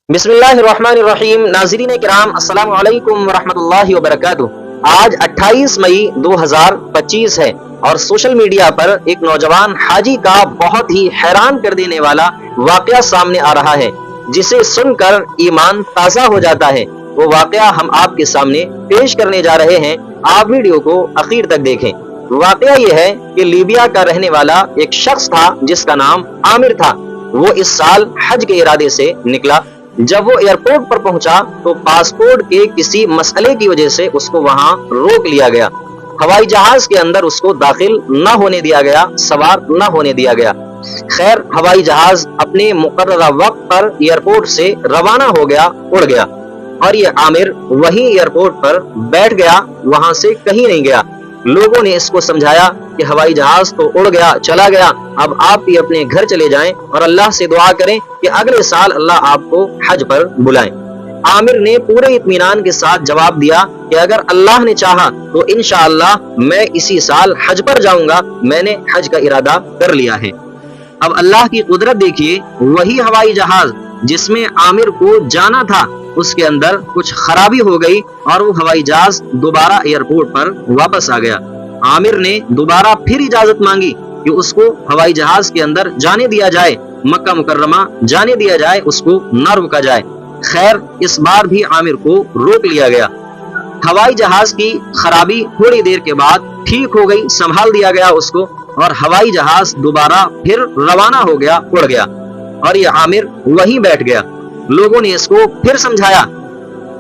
بسم اللہ الرحمن الرحیم۔ ناظرین کرام، السلام علیکم ورحمۃ اللہ وبرکاتہ۔ آج 28 مئی 2025 ہے اور سوشل میڈیا پر ایک نوجوان حاجی کا بہت ہی حیران کر دینے والا واقعہ سامنے آ رہا ہے، جسے سن کر ایمان تازہ ہو جاتا ہے۔ وہ واقعہ ہم آپ کے سامنے پیش کرنے جا رہے ہیں، آپ ویڈیو کو آخر تک دیکھیں۔ واقعہ یہ ہے کہ لیبیا کا رہنے والا ایک شخص تھا جس کا نام عامر تھا۔ وہ اس سال حج کے ارادے سے نکلا۔ جب وہ ایئرپورٹ پر پہنچا تو پاسپورٹ کے کسی مسئلے کی وجہ سے اس کو وہاں روک لیا گیا۔ ہوائی جہاز کے اندر اس کو داخل نہ ہونے دیا گیا، سوار نہ ہونے دیا گیا۔ خیر، ہوائی جہاز اپنے مقررہ وقت پر ایئرپورٹ سے روانہ ہو گیا، اڑ گیا، اور یہ عامر وہیں ایئرپورٹ پر بیٹھ گیا، وہاں سے کہیں نہیں گیا۔ لوگوں نے اس کو سمجھایا کہ ہوائی جہاز تو اڑ گیا، چلا گیا، اب آپ بھی اپنے گھر چلے جائیں اور اللہ سے دعا کریں کہ اگلے سال اللہ آپ کو حج پر بلائیں۔ عامر نے پورے اطمینان کے ساتھ جواب دیا کہ اگر اللہ نے چاہا تو انشاءاللہ میں اسی سال حج پر جاؤں گا، میں نے حج کا ارادہ کر لیا ہے۔ اب اللہ کی قدرت دیکھیے، وہی ہوائی جہاز جس میں عامر کو جانا تھا، اس کے اندر کچھ خرابی ہو گئی اور وہ ہوائی جہاز دوبارہ ایئرپورٹ پر واپس آ گیا۔ عامر نے دوبارہ پھر اجازت مانگی کہ اس کو ہوائی جہاز کے اندر جانے دیا جائے، مکہ مکرمہ جانے دیا جائے، اس کو نہ روکا جائے۔ خیر، اس بار بھی عامر کو روک لیا گیا۔ ہوائی جہاز کی خرابی تھوڑی دیر کے بعد ٹھیک ہو گئی، سنبھال دیا گیا اس کو، اور ہوائی جہاز دوبارہ پھر روانہ ہو گیا، اڑ گیا، اور یہ عامر وہیں بیٹھ گیا۔ لوگوں نے اس کو پھر سمجھایا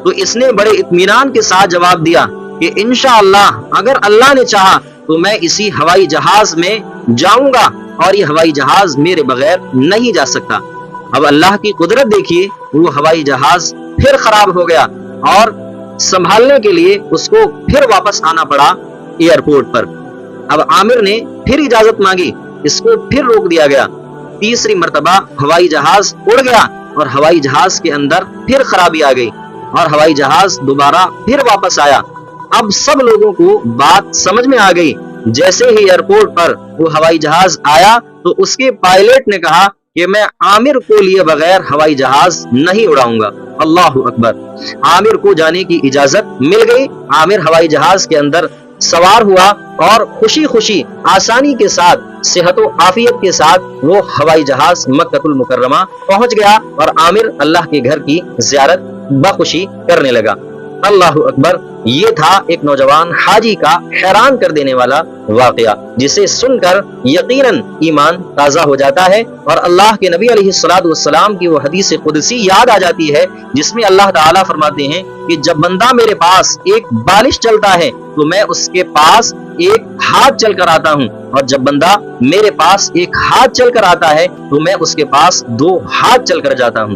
تو اس نے بڑے اطمینان کے ساتھ جواب دیا کہ انشاءاللہ اگر اللہ نے چاہا تو میں اسی ہوائی جہاز میں جاؤں گا، اور یہ ہوائی جہاز میرے بغیر نہیں جا سکتا۔ اب اللہ کی قدرت دیکھیے، وہ ہوائی جہاز پھر خراب ہو گیا اور سنبھالنے کے لیے اس کو پھر واپس آنا پڑا ایئرپورٹ پر۔ اب عامر نے پھر اجازت مانگی، اس کو پھر روک دیا گیا۔ تیسری مرتبہ ہوائی جہاز اڑ گیا اور ہوائی جہاز کے اندر پھر خرابی آ گئی اور ہوائی جہاز دوبارہ پھر واپس آیا۔ اب سب لوگوں کو بات سمجھ میں آ گئی۔ جیسے ہی ایئرپورٹ پر وہ ہوائی جہاز آیا تو اس کے پائلٹ نے کہا کہ میں عامر کو لیے بغیر ہوائی جہاز نہیں اڑاؤں گا۔ اللہ اکبر! عامر کو جانے کی اجازت مل گئی۔ عامر ہوائی جہاز کے اندر سوار ہوا اور خوشی خوشی، آسانی کے ساتھ، صحت و عافیت کے ساتھ وہ ہوائی جہاز مکہ المکرمہ پہنچ گیا اور عامر اللہ کے گھر کی زیارت بخوشی کرنے لگا۔ اللہ اکبر! یہ تھا ایک نوجوان حاجی کا حیران کر دینے والا واقعہ، جسے سن کر یقیناً ایمان تازہ ہو جاتا ہے اور اللہ کے نبی علیہ الصلوۃ والسلام کی وہ حدیث قدسی یاد آ جاتی ہے جس میں اللہ تعالیٰ فرماتے ہیں کہ جب بندہ میرے پاس ایک بالش چلتا ہے تو میں اس کے پاس ایک ہاتھ چل کر آتا ہوں، اور جب بندہ میرے پاس ایک ہاتھ چل کر آتا ہے تو میں اس کے پاس 2 ہاتھ چل کر جاتا ہوں۔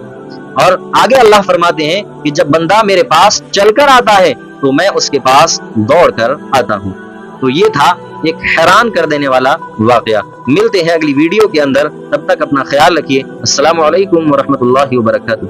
اور آگے اللہ فرماتے ہیں کہ جب بندہ میرے پاس چل کر آتا ہے تو میں اس کے پاس دوڑ کر آتا ہوں۔ تو یہ تھا ایک حیران کر دینے والا واقعہ۔ ملتے ہیں اگلی ویڈیو کے اندر، تب تک اپنا خیال رکھیے۔ السلام علیکم ورحمۃ اللہ وبرکاتہ۔